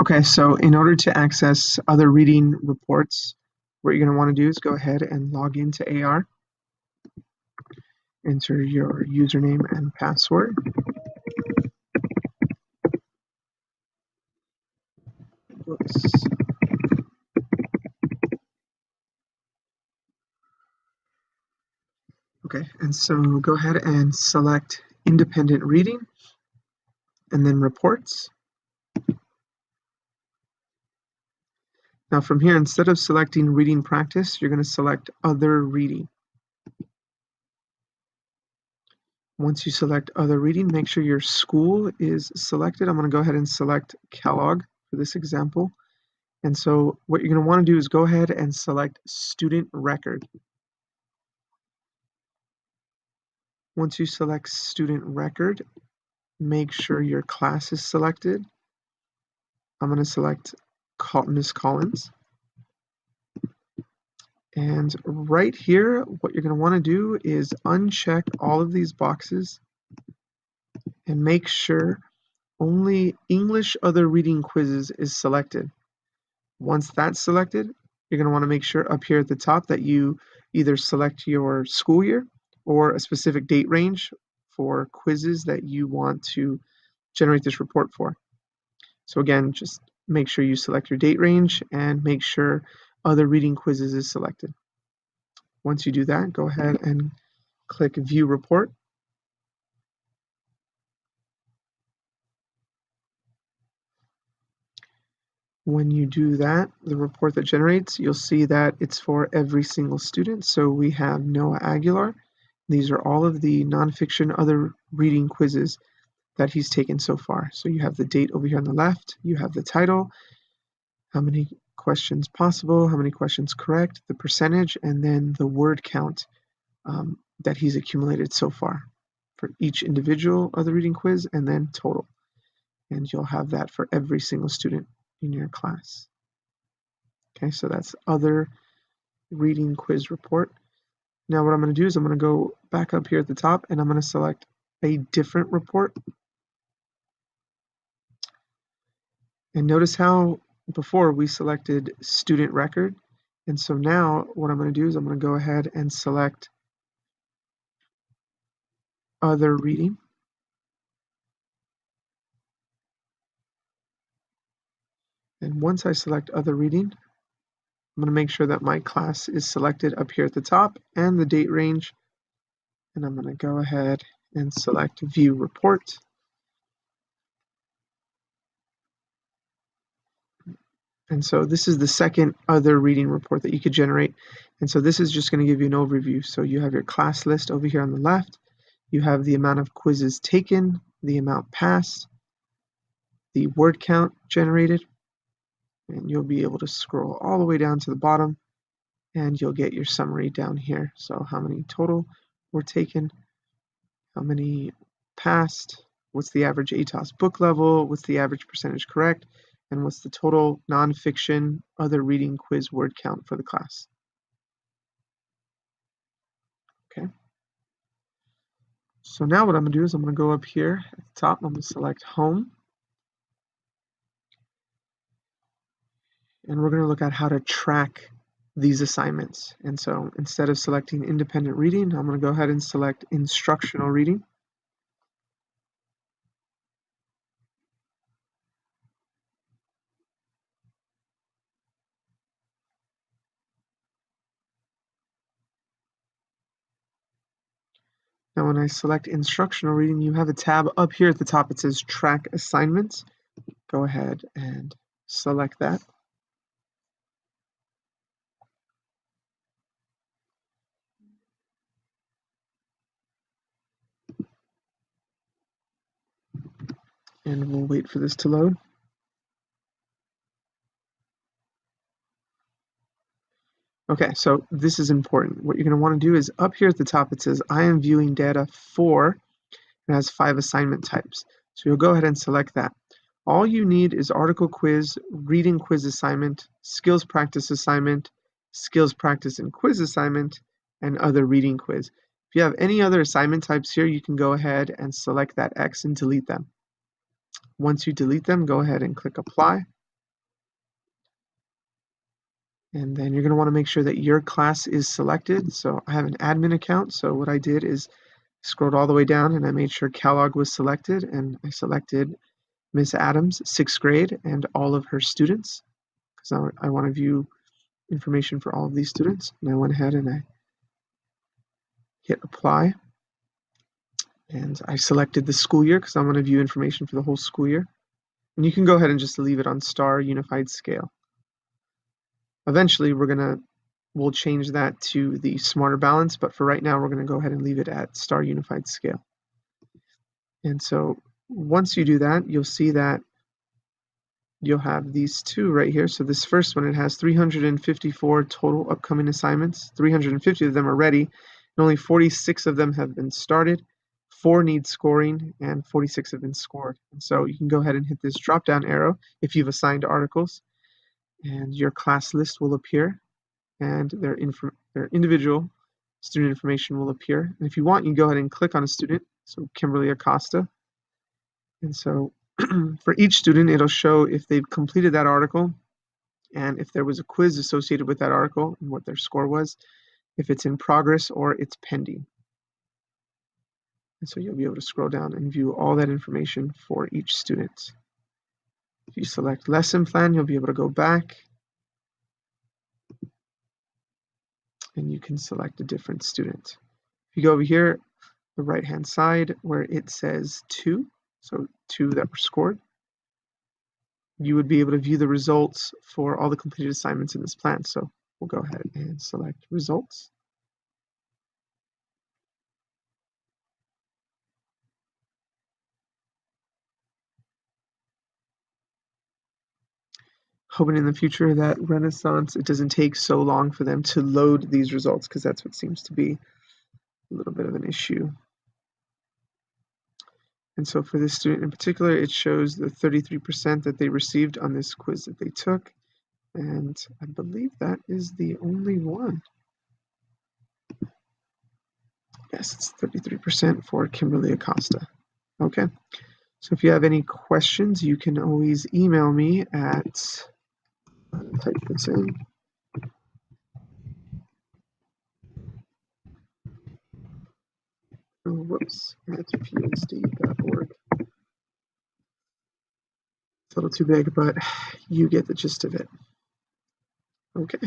Okay, so in order to access other reading reports, what you're going to want to do is go ahead and log into AR, enter your username and password. Oops. Okay, and so go ahead and select independent reading and then reports. Now from here, instead of selecting reading practice, you're going to select other reading. Once you select other reading, make sure your school is selected. I'm going to go ahead and select Kellogg for this example. And so what you're going to want to do is go ahead and select student record. Once you select student record, make sure your class is selected. I'm going to select Miss Collins. And right here, what you're going to want to do is uncheck all of these boxes and make sure only English Other Reading Quizzes is selected. Once that's selected, you're going to want to make sure up here at the top that you either select your school year or a specific date range for quizzes that you want to generate this report for. So again, just make sure you select your date range and make sure Other Reading Quizzes is selected. Once you do that, go ahead and click View Report. When you do that, the report that generates, you'll see that it's for every single student. So we have Noah Aguilar. These are all of the nonfiction other reading quizzes that he's taken so far. So you have the date over here on the left, you have the title, how many questions possible, how many questions correct, the percentage, and then the word count that he's accumulated so far for each individual other reading quiz and then total. And you'll have that for every single student in your class. Okay, so that's other reading quiz report. Now what I'm going to do is I'm going to go back up here at the top and I'm going to select a different report. And notice how before we selected student record. And so now what I'm going to do is I'm going to go ahead and select other reading. And once I select other reading, I'm going to make sure that my class is selected up here at the top and the date range. And I'm going to go ahead and select View Report. And so this is the second other reading report that you could generate. And so this is just going to give you an overview. So you have your class list over here on the left. You have the amount of quizzes taken, the amount passed, the word count generated, and you'll be able to scroll all the way down to the bottom and you'll get your summary down here. So how many total were taken, how many passed, what's the average ATOS book level, what's the average percentage correct, and what's the total nonfiction other reading quiz word count for the class. Okay. So now what I'm going to do is I'm going to go up here at the top, I'm going to select Home. And we're going to look at how to track these assignments. And so instead of selecting independent reading, I'm going to go ahead and select instructional reading. Now when I select instructional reading, you have a tab up here at the top. It says track assignments. Go ahead and select that. And we'll wait for this to load. Okay, so this is important. What you're going to want to do is up here at the top, it says I am viewing data for, it has 5 assignment types. So you'll go ahead and select that. All you need is article quiz, reading quiz assignment, skills practice assignment, skills practice and quiz assignment, and other reading quiz. If you have any other assignment types here, you can go ahead and select that X and delete them. Once you delete them, go ahead and click apply. And then you're going to want to make sure that your class is selected. So I have an admin account. So what I did is scrolled all the way down and I made sure Kellogg was selected, and I selected Miss Adams, 6th grade, and all of her students because I want to view information for all of these students. And I went ahead and I hit apply, and I selected the school year because I want to view information for the whole school year. And you can go ahead and just leave it on star unified scale. Eventually we'll change that to the smarter balance, but for right now we're going to go ahead and leave it at star unified scale. And so once you do that, you'll see that you'll have these two right here. So this first one, it has 354 total upcoming assignments. 350 of them are ready, and only 46 of them have been started. 4 need scoring, and 46 have been scored. And so you can go ahead and hit this drop-down arrow if you've assigned articles, and your class list will appear, and their individual student information will appear. And if you want, you can go ahead and click on a student, so Kimberly Acosta. And so for each student, it'll show if they've completed that article and if there was a quiz associated with that article and what their score was, if it's in progress or it's pending. And so you'll be able to scroll down and view all that information for each student. If you select lesson plan, you'll be able to go back and you can select a different student. If you go over here, the right-hand side where it says 2, so 2 that were scored, you would be able to view the results for all the completed assignments in this plan. So we'll go ahead and select results. Hoping in the future that Renaissance, it doesn't take so long for them to load these results, because that's what seems to be a little bit of an issue. And so for this student in particular, it shows the 33% that they received on this quiz that they took. And I believe that is the only one. Yes, it's 33% for Kimberly Acosta. Okay, so if you have any questions, you can always email me at, type this in, at psd.org. It's a little too big, but you get the gist of it. Okay.